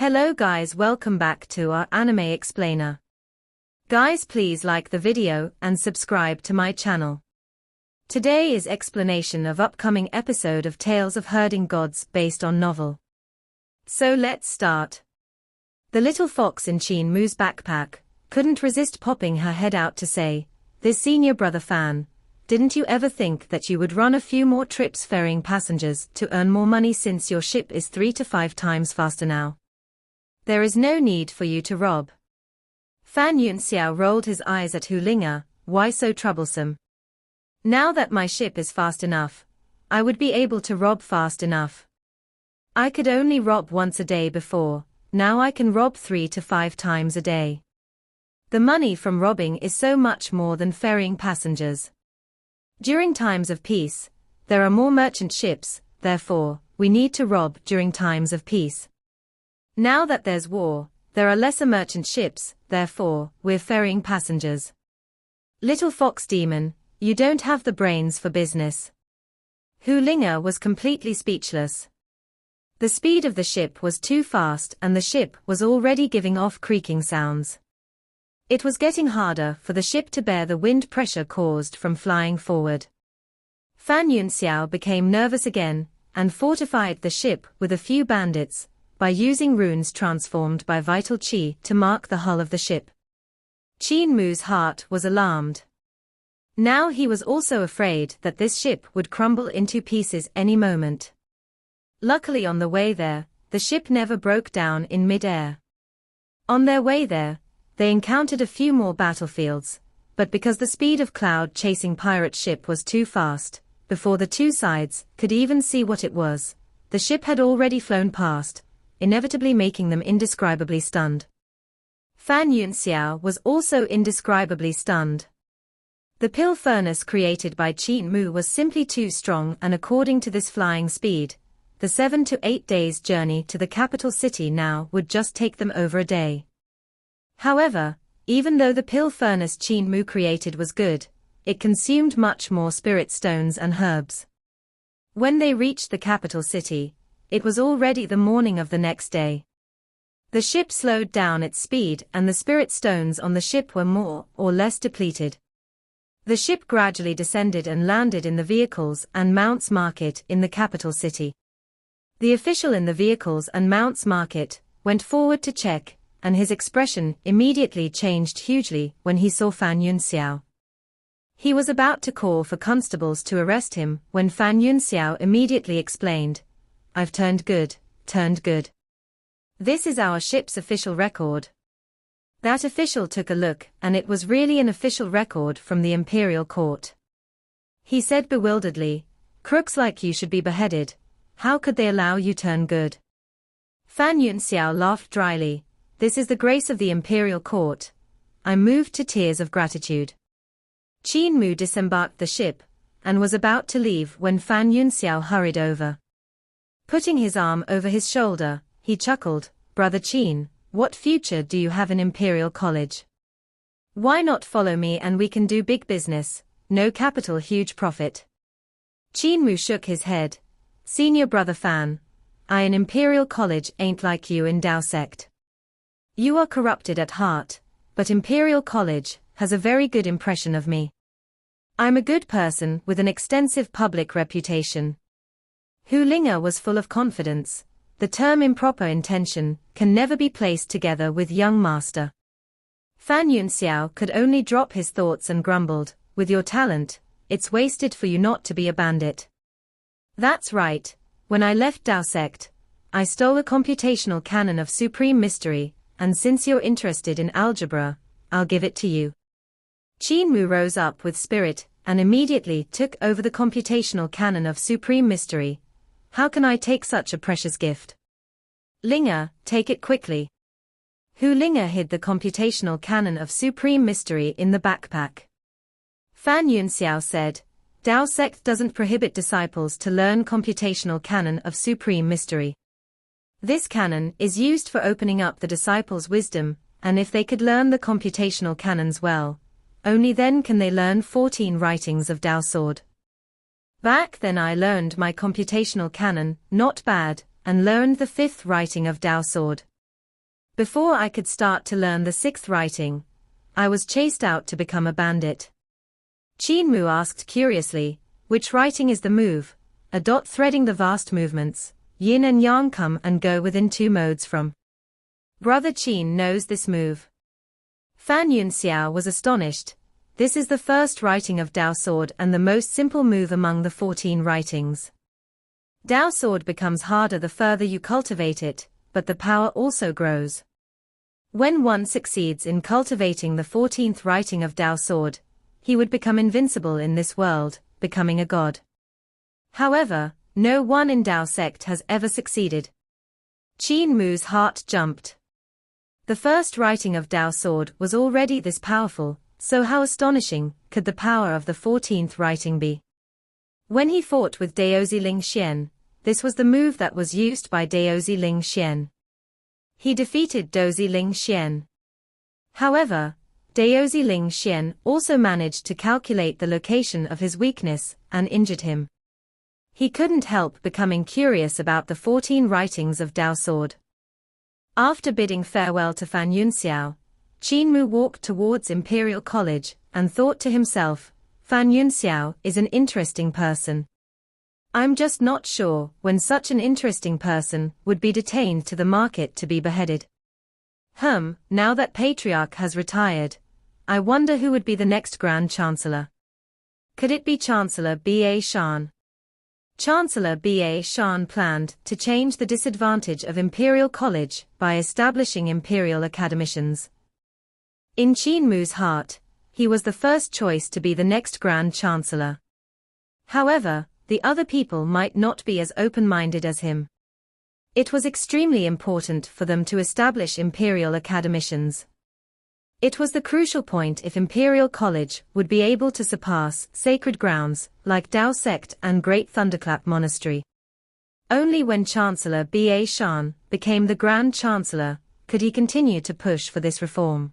Hello guys, welcome back to our anime explainer. Guys, please like the video and subscribe to my channel. Today is explanation of upcoming episode of Tales of Herding Gods based on novel. So let's start. The little fox in Qin Mu's backpack couldn't resist popping her head out to say, "This senior brother fan, didn't you ever think that you would run a few more trips ferrying passengers to earn more money since your ship is 3 to 5 times faster now? There is no need for you to rob." Fan Yunxiao rolled his eyes at Hu Linga. "Why so troublesome? Now that my ship is fast enough, I would be able to rob fast enough. I could only rob once a day before, now I can rob 3 to 5 times a day. The money from robbing is so much more than ferrying passengers. During times of peace, there are more merchant ships, therefore, we need to rob during times of peace. Now that there's war, there are lesser merchant ships, therefore, we're ferrying passengers. Little fox demon, you don't have the brains for business." Hu Linga was completely speechless. The speed of the ship was too fast and the ship was already giving off creaking sounds. It was getting harder for the ship to bear the wind pressure caused from flying forward. Fan Yunxiao became nervous again, and fortified the ship with a few bandits, by using runes transformed by vital qi to mark the hull of the ship. Qin Mu's heart was alarmed. Now he was also afraid that this ship would crumble into pieces any moment. Luckily on the way there, the ship never broke down in mid-air. On their way there, they encountered a few more battlefields, but because the speed of cloud-chasing pirate ship was too fast, before the two sides could even see what it was, the ship had already flown past, inevitably making them indescribably stunned. Fan Yunxiao was also indescribably stunned. The pill furnace created by Qin Mu was simply too strong, and according to this flying speed, the 7 to 8 days journey to the capital city now would just take them over a day. However, even though the pill furnace Qin Mu created was good, it consumed much more spirit stones and herbs. When they reached the capital city, it was already the morning of the next day. The ship slowed down its speed and the spirit stones on the ship were more or less depleted. The ship gradually descended and landed in the vehicles and mounts market in the capital city. The official in the vehicles and mounts market went forward to check, and his expression immediately changed hugely when he saw Fan Yunxiao. He was about to call for constables to arrest him when Fan Yunxiao immediately explained, "I've turned good, turned good. This is our ship's official record." That official took a look and it was really an official record from the imperial court. He said bewilderedly, "Crooks like you should be beheaded. How could they allow you turn good?" Fan Yunxiao laughed dryly, "This is the grace of the imperial court. I'm moved to tears of gratitude." Qin Mu disembarked the ship, and was about to leave when Fan Yunxiao hurried over. Putting his arm over his shoulder, he chuckled, "Brother Qin, what future do you have in Imperial College? Why not follow me and we can do big business, no capital, huge profit." Qin Mu shook his head, "Senior brother Fan, I in Imperial College ain't like you in Dao sect. You are corrupted at heart, but Imperial College has a very good impression of me. I'm a good person with an extensive public reputation." Hu Linga was full of confidence. The term improper intention can never be placed together with young master. Fan Yunxiao could only drop his thoughts and grumbled, "With your talent, it's wasted for you not to be a bandit." "That's right, when I left Dao sect, I stole a computational canon of supreme mystery, and since you're interested in algebra, I'll give it to you." Qin Mu rose up with spirit, and immediately took over the computational canon of supreme mystery. "How can I take such a precious gift?" "Linga, take it quickly." Hu Linga hid the computational canon of supreme mystery in the backpack. Fan Yunxiao said, "Dao sect doesn't prohibit disciples to learn computational canon of supreme mystery. This canon is used for opening up the disciples' wisdom, and if they could learn the computational canons well, only then can they learn 14 writings of Dao sword. Back then I learned my computational canon, not bad, and learned the 5th writing of Dao sword. Before I could start to learn the sixth writing, I was chased out to become a bandit. Qin Mu asked curiously, which writing is the move, a dot threading the vast movements, yin and yang come and go within two modes from. Brother Qin knows this move. Fan Yunxiao was astonished. This is the first writing of Dao Sword and the most simple move among the 14 writings. Dao Sword becomes harder the further you cultivate it, but the power also grows. When one succeeds in cultivating the 14th writing of Dao Sword, he would become invincible in this world, becoming a god. However, no one in Dao sect has ever succeeded. Qin Mu's heart jumped. The first writing of Dao Sword was already this powerful, so how astonishing could the power of the 14th writing be? When he fought with Daozi Ling Xian, this was the move that was used by Daozi Ling Xian. He defeated Dozi Ling Xian. However, Daozi Ling Xian also managed to calculate the location of his weakness and injured him. He couldn't help becoming curious about the 14 writings of Dao Sword. After bidding farewell to Fan Yunxiao, Qin Mu walked towards Imperial College and thought to himself, Fan Yunxiao is an interesting person. I'm just not sure when such an interesting person would be detained to the market to be beheaded. Now that Patriarch has retired, I wonder who would be the next Grand Chancellor. Could it be Chancellor B.A. Shan? Chancellor B.A. Shan planned to change the disadvantage of Imperial College by establishing Imperial Academicians. In Qin Mu's heart, he was the first choice to be the next Grand Chancellor. However, the other people might not be as open-minded as him. It was extremely important for them to establish Imperial Academicians. It was the crucial point if Imperial College would be able to surpass sacred grounds like Dao Sect and Great Thunderclap Monastery. Only when Chancellor B.A. Shan became the Grand Chancellor could he continue to push for this reform.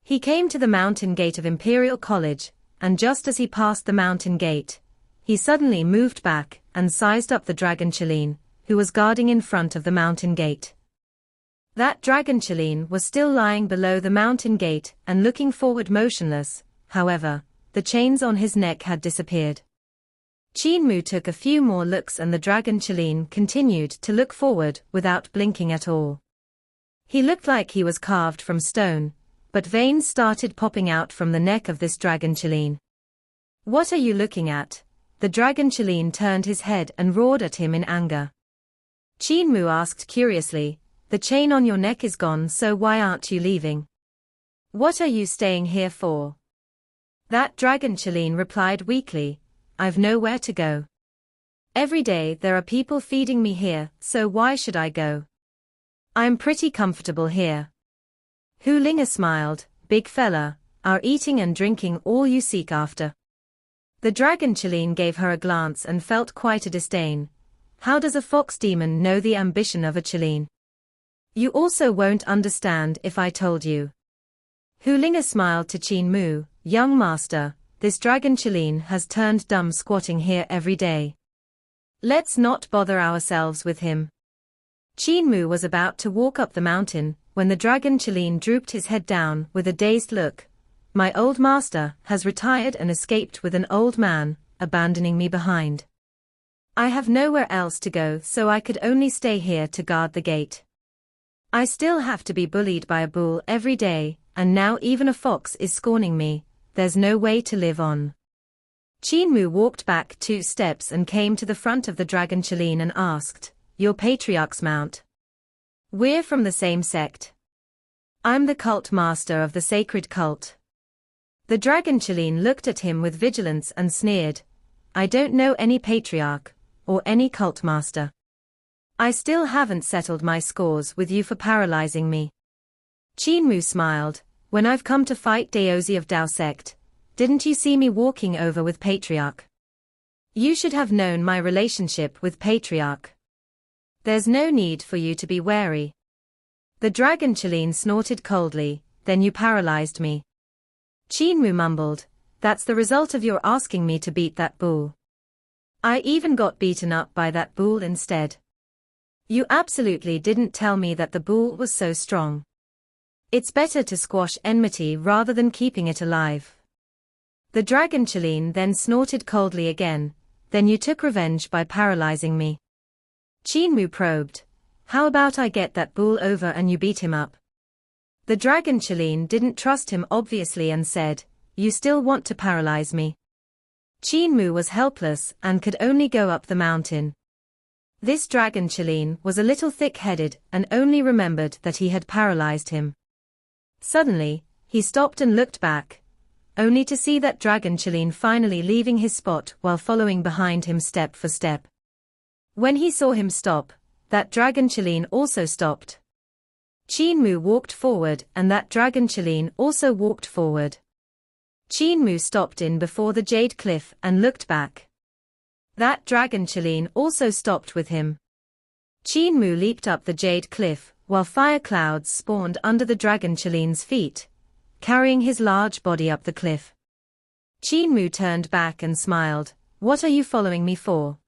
He came to the mountain gate of Imperial College, and just as he passed the mountain gate, he suddenly moved back and sized up the dragon Qilin, who was guarding in front of the mountain gate. That dragon Qilin was still lying below the mountain gate and looking forward motionless, however, the chains on his neck had disappeared. Qin Mu took a few more looks and the dragon Qilin continued to look forward without blinking at all. He looked like he was carved from stone, but veins started popping out from the neck of this dragon Qilin. What are you looking at? The dragon Qilin turned his head and roared at him in anger. Qin Mu asked curiously, the chain on your neck is gone, so why aren't you leaving? What are you staying here for? That dragon Qilin replied weakly, I've nowhere to go. Every day there are people feeding me here, so why should I go? I'm pretty comfortable here. Hu Linga smiled, big fella, are eating and drinking all you seek after? The dragon Qilin gave her a glance and felt quite a disdain. How does a fox demon know the ambition of a Qilin? You also won't understand if I told you. Hu Linga smiled to Qin Mu, young master, this dragon Qilin has turned dumb squatting here every day. Let's not bother ourselves with him. Qin Mu was about to walk up the mountain, when the dragon Qilin drooped his head down with a dazed look. My old master has retired and escaped with an old man, abandoning me behind. I have nowhere else to go, so I could only stay here to guard the gate. I still have to be bullied by a bull every day, and now even a fox is scorning me. There's no way to live on. Qin Mu walked back 2 steps and came to the front of the dragon Qilin and asked, Your patriarch's mount? We're from the same sect. I'm the cult master of the sacred cult. The dragon Qilin looked at him with vigilance and sneered, I don't know any patriarch, or any cult master. I still haven't settled my scores with you for paralyzing me. Qin Mu smiled, when I've come to fight Daozi of Dao sect, didn't you see me walking over with patriarch? You should have known my relationship with patriarch. There's no need for you to be wary. The dragon Qilin snorted coldly, then you paralyzed me. Qin Mu mumbled, that's the result of your asking me to beat that bull. I even got beaten up by that bull instead. You absolutely didn't tell me that the bull was so strong. It's better to squash enmity rather than keeping it alive. The dragon Qin then snorted coldly again. Then you took revenge by paralyzing me. Qin Mu probed. How about I get that bull over and you beat him up? The dragon Qin didn't trust him obviously and said, you still want to paralyze me? Qin Mu was helpless and could only go up the mountain. This dragon Qin was a little thick-headed and only remembered that he had paralyzed him. Suddenly, he stopped and looked back, only to see that dragon Qin finally leaving his spot while following behind him step for step. When he saw him stop, that dragon Qin also stopped. Qin Mu walked forward and that dragon Qin also walked forward. Qin Mu stopped in before the jade cliff and looked back. That dragon Qin also stopped with him. Qin Mu leaped up the jade cliff, while fire clouds spawned under the dragon Qilin's feet, carrying his large body up the cliff. Qin Mu turned back and smiled. What are you following me for?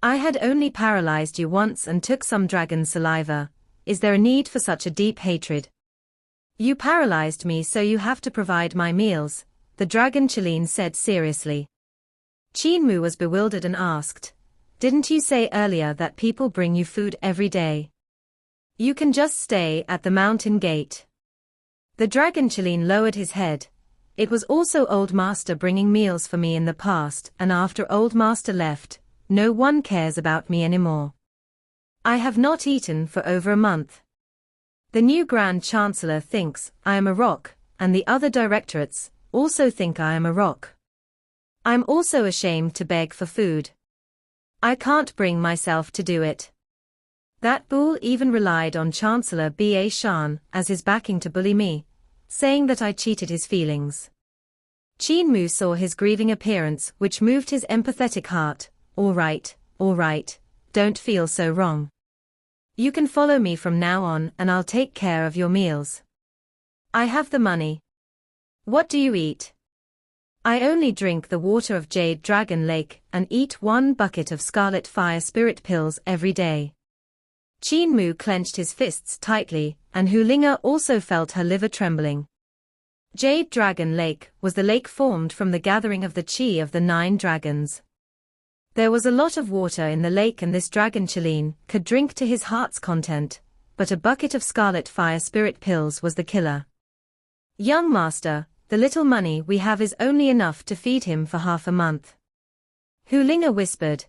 I had only paralyzed you once and took some dragon saliva. Is there a need for such a deep hatred? You paralyzed me, so you have to provide my meals, the dragon Qin said seriously. Qin Mu was bewildered and asked, didn't you say earlier that people bring you food every day? You can just stay at the mountain gate. The dragon Qin lowered his head. It was also Old Master bringing meals for me in the past, and after Old Master left, no one cares about me anymore. I have not eaten for over a month. The new Grand Chancellor thinks I am a rock, and the other directorates also think I am a rock. I'm also ashamed to beg for food. I can't bring myself to do it. That bull even relied on Chancellor Ba Shan as his backing to bully me, saying that I cheated his feelings. Qin Mu saw his grieving appearance, which moved his empathetic heart. All right, don't feel so wrong. You can follow me from now on and I'll take care of your meals. I have the money. What do you eat? I only drink the water of Jade Dragon Lake and eat 1 bucket of Scarlet Fire Spirit pills every day. Qin Mu clenched his fists tightly, and Hu Linga also felt her liver trembling. Jade Dragon Lake was the lake formed from the gathering of the Qi of the 9 dragons. There was a lot of water in the lake and this dragon Qin could drink to his heart's content, but a bucket of Scarlet Fire Spirit pills was the killer. Young Master, the little money we have is only enough to feed him for half a month. Hu Linga whispered,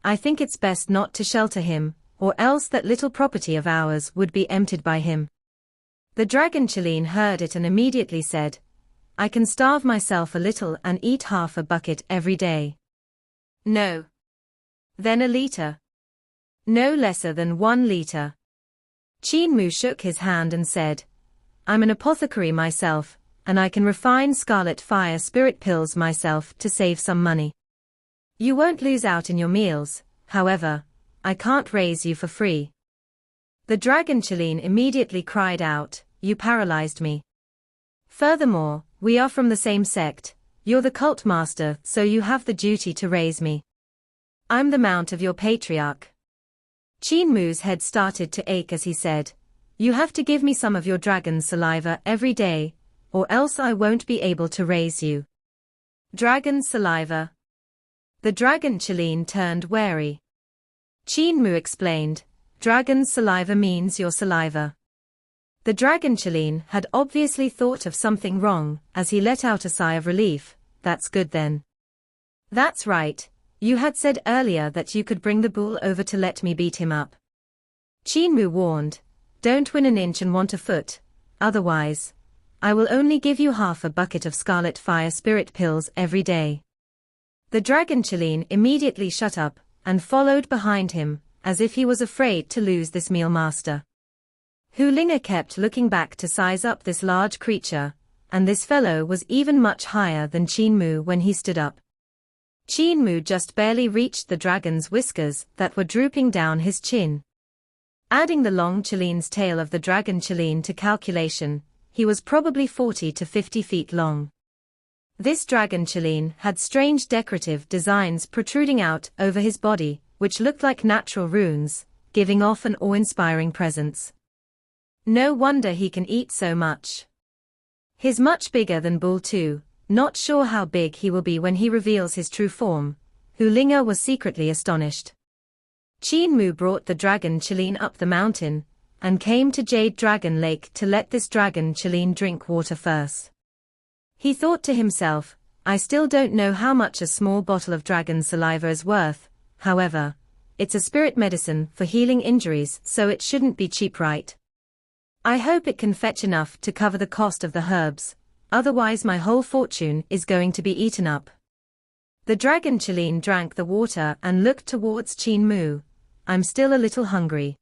I think it's best not to shelter him, or else that little property of ours would be emptied by him. The dragon Qin heard it and immediately said, I can starve myself a little and eat half a bucket every day. No. Then a liter. No lesser than 1 liter. Qin Mu shook his hand and said, I'm an apothecary myself, and I can refine Scarlet Fire Spirit pills myself to save some money. You won't lose out in your meals, however, I can't raise you for free. The dragon Qin immediately cried out, you paralyzed me. Furthermore, we are from the same sect, you're the cult master, so you have the duty to raise me. I'm the mount of your patriarch. Qin Mu's head started to ache as he said, you have to give me some of your dragon's saliva every day, or else I won't be able to raise you. Dragon saliva. The dragon Qin turned wary. Qin Mu explained, dragon's saliva means your saliva. The dragon Qin had obviously thought of something wrong, as he let out a sigh of relief. That's good then. That's right, you had said earlier that you could bring the bull over to let me beat him up. Qin Mu warned, don't win an inch and want a foot, otherwise, I will only give you half a bucket of Scarlet Fire Spirit pills every day. The dragon Qin immediately shut up, and followed behind him, as if he was afraid to lose this meal master. Hu Linga kept looking back to size up this large creature, and this fellow was even much higher than Qin Mu when he stood up. Qin Mu just barely reached the dragon's whiskers that were drooping down his chin. Adding the long Qilin's tail of the dragon Qin to calculation, he was probably 40 to 50 feet long. This dragon Qin had strange decorative designs protruding out over his body, which looked like natural runes, giving off an awe-inspiring presence. No wonder he can eat so much. He's much bigger than Bull too, not sure how big he will be when he reveals his true form. Hu Linga was secretly astonished. Qin Mu brought the dragon Qilin up the mountain, and came to Jade Dragon Lake to let this dragon Qilin drink water first. He thought to himself, I still don't know how much a small bottle of dragon saliva is worth, however, it's a spirit medicine for healing injuries, so it shouldn't be cheap, right? I hope it can fetch enough to cover the cost of the herbs, otherwise my whole fortune is going to be eaten up. The dragon Qilin drank the water and looked towards Qin Mu. I'm still a little hungry.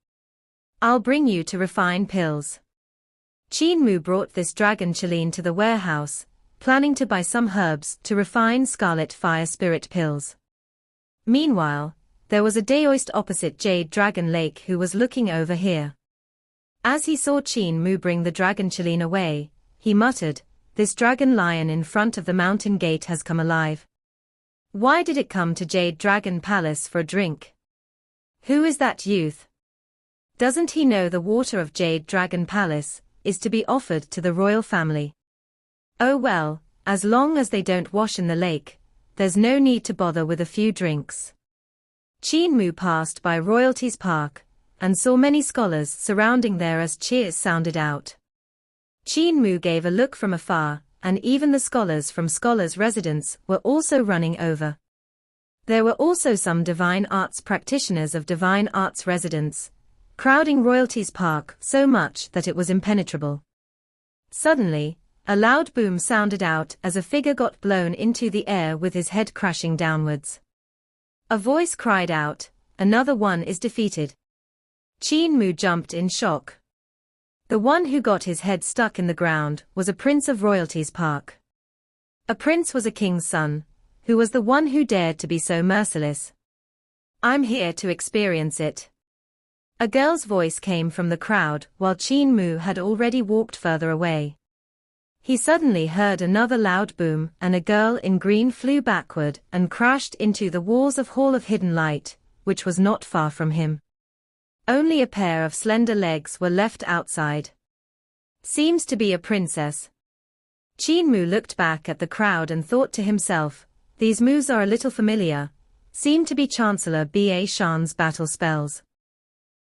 I'll bring you to refine pills. Qin Mu brought this dragon Qilin to the warehouse, planning to buy some herbs to refine scarlet fire spirit pills. Meanwhile, there was a daoist opposite Jade Dragon Lake who was looking over here. As he saw Qin Mu bring the dragon Qilin away, he muttered, this dragon lion in front of the mountain gate has come alive. Why did it come to Jade Dragon Palace for a drink? Who is that youth? Doesn't he know the water of Jade Dragon Palace is to be offered to the royal family? Oh well, as long as they don't wash in the lake, there's no need to bother with a few drinks. Qin Mu passed by Royalties Park, and saw many scholars surrounding there as cheers sounded out. Qin Mu gave a look from afar, and even the scholars from scholars' residence were also running over. There were also some divine arts practitioners of divine arts residence, crowding Royalties Park so much that it was impenetrable. Suddenly, a loud boom sounded out as a figure got blown into the air with his head crashing downwards. A voice cried out, another one is defeated. Qin Mu jumped in shock. The one who got his head stuck in the ground was a prince of Royalties Park. A prince was a king's son, who was the one who dared to be so merciless. I'm here to experience it. A girl's voice came from the crowd while Qin Mu had already walked further away. He suddenly heard another loud boom and a girl in green flew backward and crashed into the walls of Hall of Hidden Light, which was not far from him. Only a pair of slender legs were left outside. Seems to be a princess. Qin Mu looked back at the crowd and thought to himself, these moves are a little familiar, seem to be Chancellor Ba Shan's battle spells.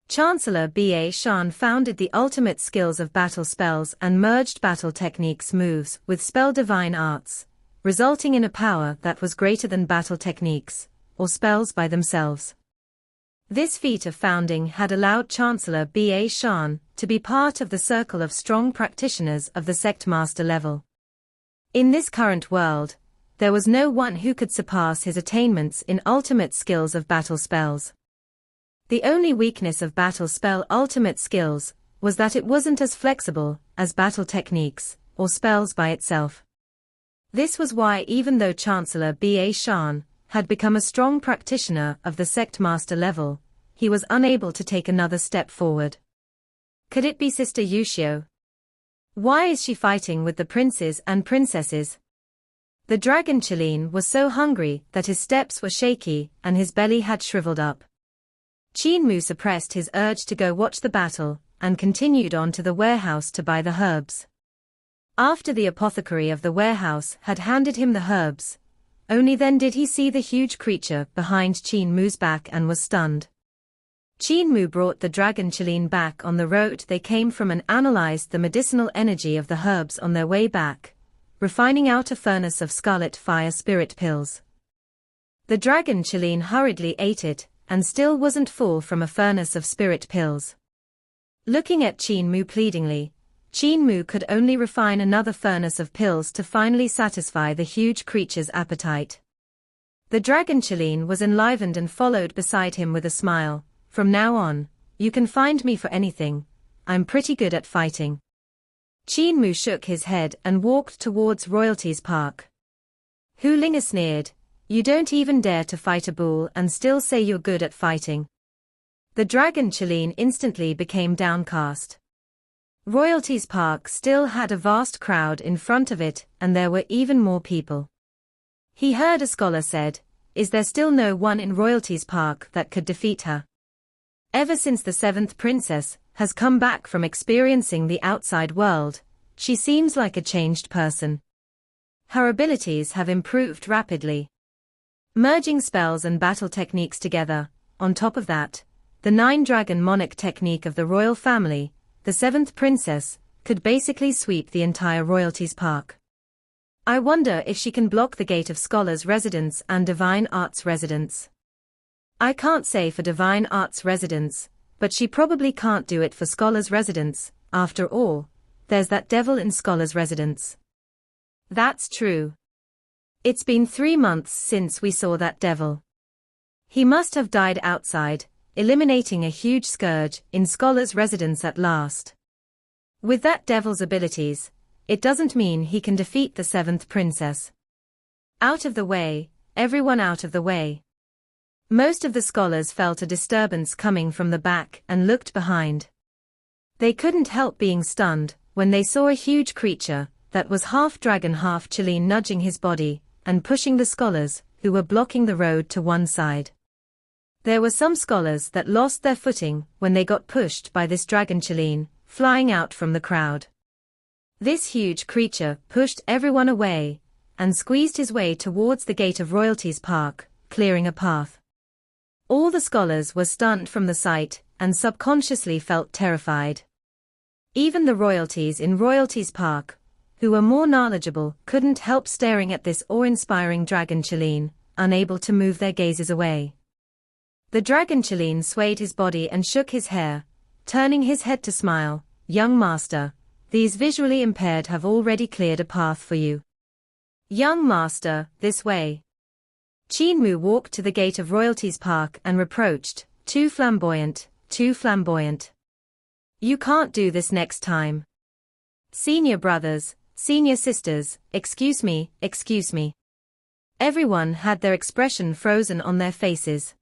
Chancellor Ba Shan founded the ultimate skills of battle spells and merged battle techniques moves with spell divine arts, resulting in a power that was greater than battle techniques, or spells by themselves. This feat of founding had allowed Chancellor Ba Shan to be part of the circle of strong practitioners of the sect master level. In this current world, there was no one who could surpass his attainments in ultimate skills of battle spells. The only weakness of battle spell ultimate skills was that it wasn't as flexible as battle techniques or spells by itself. This was why even though Chancellor Ba Shan had become a strong practitioner of the sect master level, he was unable to take another step forward. Could it be Sister Yushio? Why is she fighting with the princes and princesses? The dragon Qilin was so hungry that his steps were shaky and his belly had shriveled up. Qin Mu suppressed his urge to go watch the battle and continued on to the warehouse to buy the herbs. After the apothecary of the warehouse had handed him the herbs, only then did he see the huge creature behind Qin Mu's back and was stunned. Qin Mu brought the dragon Qilin back on the road they came from and analyzed the medicinal energy of the herbs on their way back, refining out a furnace of scarlet fire spirit pills. The dragon Qilin hurriedly ate it, and still wasn't full from a furnace of spirit pills. Looking at Qin Mu pleadingly, Qin Mu could only refine another furnace of pills to finally satisfy the huge creature's appetite. The dragon Qilin was enlivened and followed beside him with a smile. From now on, you can find me for anything, I'm pretty good at fighting. Qin Mu shook his head and walked towards Royalties Park. Hu Linga sneered, you don't even dare to fight a bull and still say you're good at fighting. The dragon Qilin instantly became downcast. Royalties Park still had a vast crowd in front of it, and there were even more people. He heard a scholar said, is there still no one in Royalties Park that could defeat her? Ever since the seventh princess has come back from experiencing the outside world, she seems like a changed person. Her abilities have improved rapidly. Merging spells and battle techniques together, on top of that, the 9-dragon monarch technique of the royal family, the seventh princess, could basically sweep the entire royalties park. I wonder if she can block the gate of scholars' residence and divine arts residence. I can't say for divine arts residence, but she probably can't do it for scholars' residence. After all, there's that devil in scholars' residence. That's true. It's been 3 months since we saw that devil. He must have died outside, eliminating a huge scourge in scholars' residence at last. With that devil's abilities, it doesn't mean he can defeat the seventh princess. Out of the way, everyone out of the way. Most of the scholars felt a disturbance coming from the back and looked behind. They couldn't help being stunned when they saw a huge creature that was half dragon half Qin nudging his body and pushing the scholars who were blocking the road to one side. There were some scholars that lost their footing when they got pushed by this dragon Qin, flying out from the crowd. This huge creature pushed everyone away and squeezed his way towards the gate of Royalties Park, clearing a path. All the scholars were stunned from the sight and subconsciously felt terrified. Even the royalties in Royalties Park, who were more knowledgeable, couldn't help staring at this awe-inspiring dragon Qin, unable to move their gazes away. The dragon Qin swayed his body and shook his hair, turning his head to smile. "Young master, these visually impaired have already cleared a path for you. Young master, this way." Qin Mu walked to the gate of Royalties Park and reproached, too flamboyant, too flamboyant. "You can't do this next time. Senior brothers, senior sisters, excuse me, excuse me." Everyone had their expression frozen on their faces.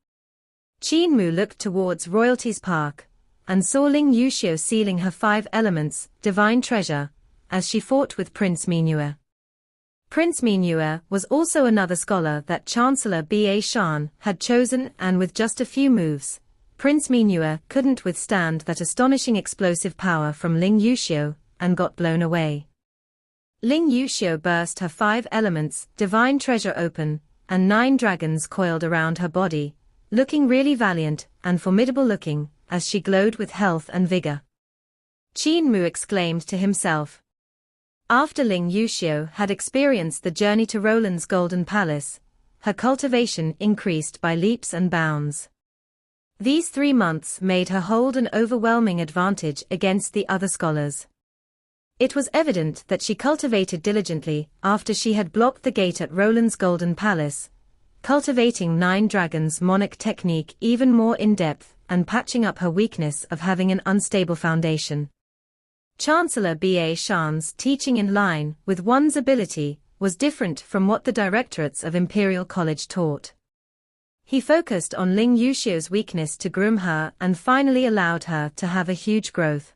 Qin Mu looked towards Royalties Park and saw Ling Yuxiu sealing her 5 elements, divine treasure, as she fought with Prince Minue. Prince Minue was also another scholar that Chancellor Ba Shan had chosen, and with just a few moves, Prince Minue couldn't withstand that astonishing explosive power from Ling Yuxiu and got blown away. Ling Yuxiu burst her 5 elements, divine treasure open, and 9 dragons coiled around her body, looking really valiant and formidable looking as she glowed with health and vigor. Qin Mu exclaimed to himself. After Ling Yuxiu had experienced the journey to Roland's Golden Palace, her cultivation increased by leaps and bounds. These 3 months made her hold an overwhelming advantage against the other scholars. It was evident that she cultivated diligently after she had blocked the gate at Roland's Golden Palace, cultivating 9 dragons monarch technique even more in depth and patching up her weakness of having an unstable foundation. Chancellor Ba Shan's teaching in line with one's ability was different from what the directorates of Imperial College taught. He focused on Ling Yuxiu's weakness to groom her and finally allowed her to have a huge growth.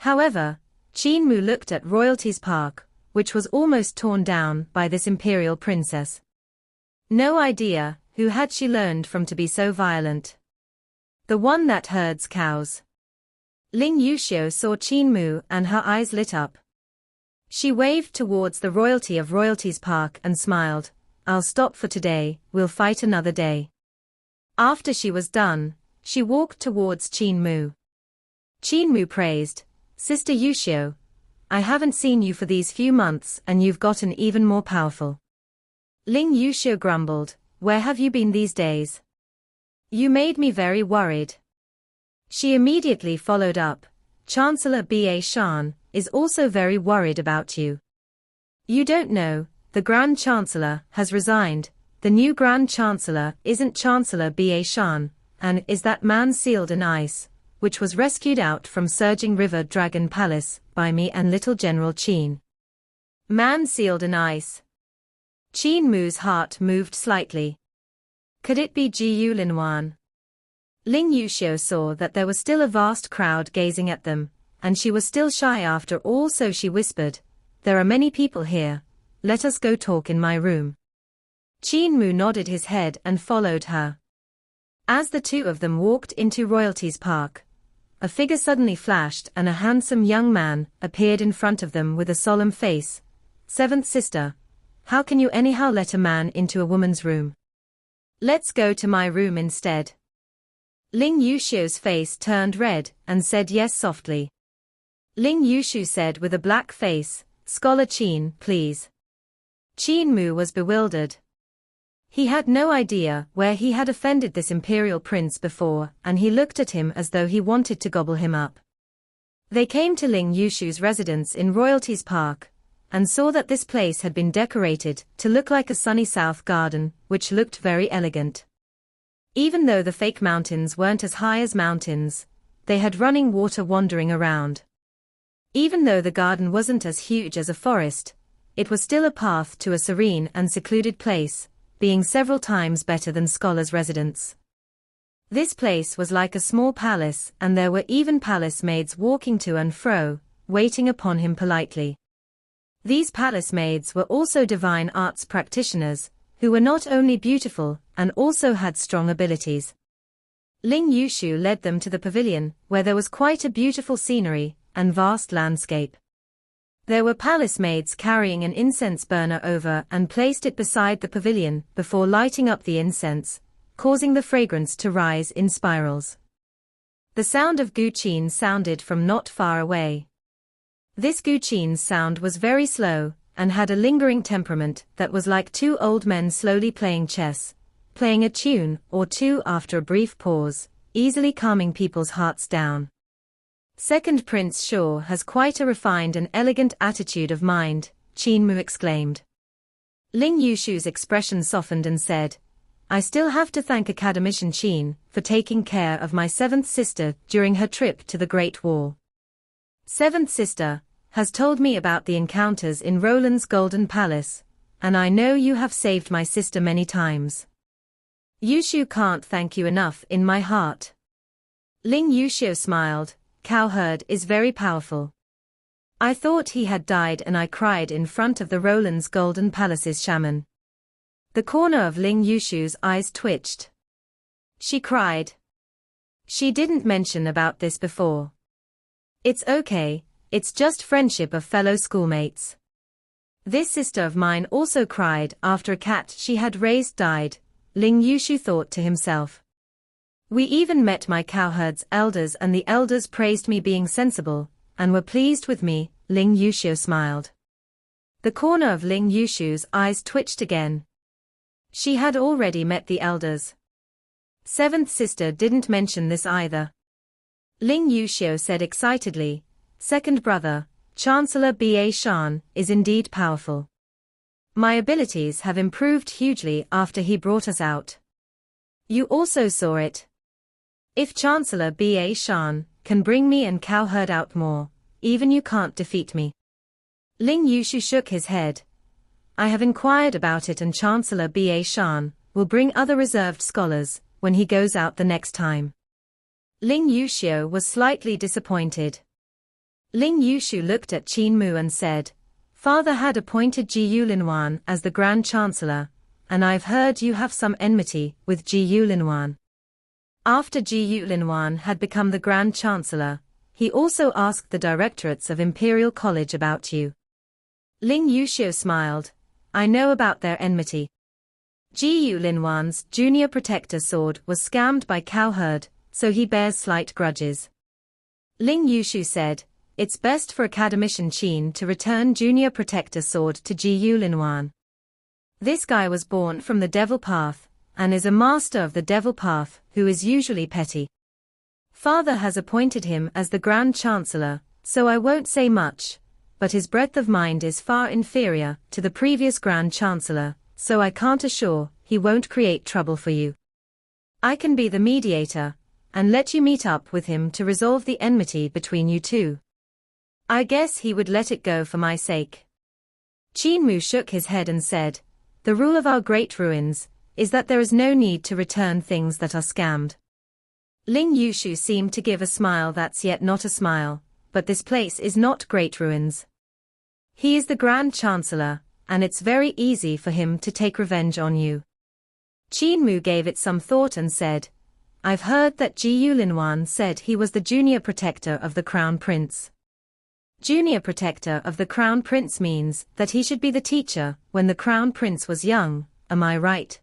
However, Qin Mu looked at Royalties Park, which was almost torn down by this imperial princess. No idea who had she learned from to be so violent. The one that herds cows. Ling Yuxiu saw Qin Mu and her eyes lit up. She waved towards the royalty of Royalties Park and smiled, "I'll stop for today, we'll fight another day." After she was done, she walked towards Qin Mu. Qin Mu praised, "Sister Yuxiu, I haven't seen you for these few months and you've gotten even more powerful." Ling Yuxiu grumbled, "Where have you been these days? You made me very worried." She immediately followed up, "Chancellor Ba Shan is also very worried about you. You don't know, the Grand Chancellor has resigned. The new Grand Chancellor isn't Chancellor Ba Shan, and is that man sealed in ice, which was rescued out from surging river Dragon Palace by me and little General Qin." Man sealed in ice. Qin Mu's heart moved slightly. Could it be Jiu Linwan? Ling Yuxiu saw that there was still a vast crowd gazing at them, and she was still shy after all, so she whispered, "There are many people here, let us go talk in my room." Qin Mu nodded his head and followed her. As the two of them walked into Royalties Park, a figure suddenly flashed and a handsome young man appeared in front of them with a solemn face. "Seventh sister, how can you anyhow let a man into a woman's room? Let's go to my room instead." Ling Yuxiu's face turned red and said yes softly. Ling Yuxiu said with a black face, "Scholar Qin, please." Qin Mu was bewildered. He had no idea where he had offended this imperial prince before, and he looked at him as though he wanted to gobble him up. They came to Ling Yuxiu's residence in Royalties Park, and saw that this place had been decorated to look like a sunny south garden, which looked very elegant. Even though the fake mountains weren't as high as mountains, they had running water wandering around. Even though the garden wasn't as huge as a forest, it was still a path to a serene and secluded place, being several times better than scholars' residence. This place was like a small palace, and there were even palace maids walking to and fro, waiting upon him politely. These palace maids were also divine arts practitioners, who were not only beautiful, and also had strong abilities. Ling Yuxiu led them to the pavilion, where there was quite a beautiful scenery and vast landscape. There were palace maids carrying an incense burner over and placed it beside the pavilion before lighting up the incense, causing the fragrance to rise in spirals. The sound of guqin sounded from not far away. This guqin sound was very slow, and had a lingering temperament that was like two old men slowly playing chess, playing a tune or two after a brief pause, easily calming people's hearts down. "Second Prince Shaw has quite a refined and elegant attitude of mind," Qin Mu exclaimed. Ling Yuxiu's expression softened and said, "I still have to thank Academician Qin for taking care of my seventh sister during her trip to the Great Wall. Seventh sister has told me about the encounters in Roland's Golden Palace, and I know you have saved my sister many times. Yuxiu can't thank you enough in my heart." Ling Yuxiu smiled. "Cowherd is very powerful. I thought he had died and I cried in front of the Roland's Golden Palace's shaman." The corner of Ling Yuxiu's eyes twitched. She cried. She didn't mention about this before. "It's okay, it's just friendship of fellow schoolmates. This sister of mine also cried after a cat she had raised died," Ling Yuxiu thought to himself. "We even met my cowherd's elders and the elders praised me being sensible, and were pleased with me," Ling Yuxiu smiled. The corner of Ling Yuxiu's eyes twitched again. She had already met the elders. Seventh sister didn't mention this either. Ling Yuxiu said excitedly, "Second brother, Chancellor Ba Shan, is indeed powerful. My abilities have improved hugely after he brought us out. You also saw it. If Chancellor Ba Shan can bring me and Cowherd out more, even you can't defeat me." Ling Yuxiu shook his head. "I have inquired about it and Chancellor Ba Shan will bring other reserved scholars when he goes out the next time." Ling Yuxiu was slightly disappointed. Ling Yuxiu looked at Qin Mu and said, "Father had appointed Ji Yulinwan as the Grand Chancellor, and I've heard you have some enmity with Ji Yulinwan." After Ji Yulinwan had become the Grand Chancellor, he also asked the directorates of Imperial College about you. Ling Yuxiu smiled. "I know about their enmity. Ji Yulinwan's junior protector sword was scammed by Cowherd, so he bears slight grudges." Ling Yuxiu said, "It's best for Academician Qin to return junior protector sword to Ji Yulinwan. This guy was born from the Devil Path, and is a master of the Devil Path, who is usually petty. Father has appointed him as the Grand Chancellor, so I won't say much, but his breadth of mind is far inferior to the previous Grand Chancellor, so I can't assure he won't create trouble for you. I can be the mediator, and let you meet up with him to resolve the enmity between you two. I guess he would let it go for my sake." Qin Mu shook his head and said, "The rule of our great ruins is that there is no need to return things that are scammed." Ling Yuxiu seemed to give a smile that's yet not a smile, "But this place is not great ruins. He is the Grand Chancellor, and it's very easy for him to take revenge on you." Qin Mu gave it some thought and said, I've heard that Ji Yulinwan said he was the junior protector of the Crown Prince. Junior protector of the Crown Prince means that he should be the teacher when the Crown Prince was young, am I right?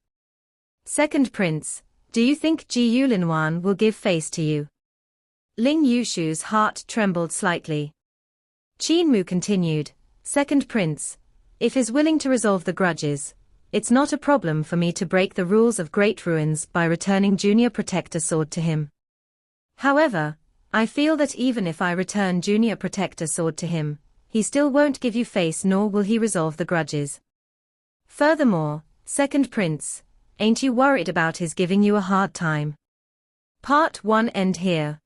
Second Prince, do you think Ji Yulinwan will give face to you? Ling Yushu's heart trembled slightly. Qin Mu continued, Second Prince, if he's willing to resolve the grudges, it's not a problem for me to break the rules of Great Ruins by returning Junior Protector Sword to him. However, I feel that even if I return Junior Protector Sword to him, he still won't give you face nor will he resolve the grudges. Furthermore, Second Prince, ain't you worried about his giving you a hard time? Part 1 end here.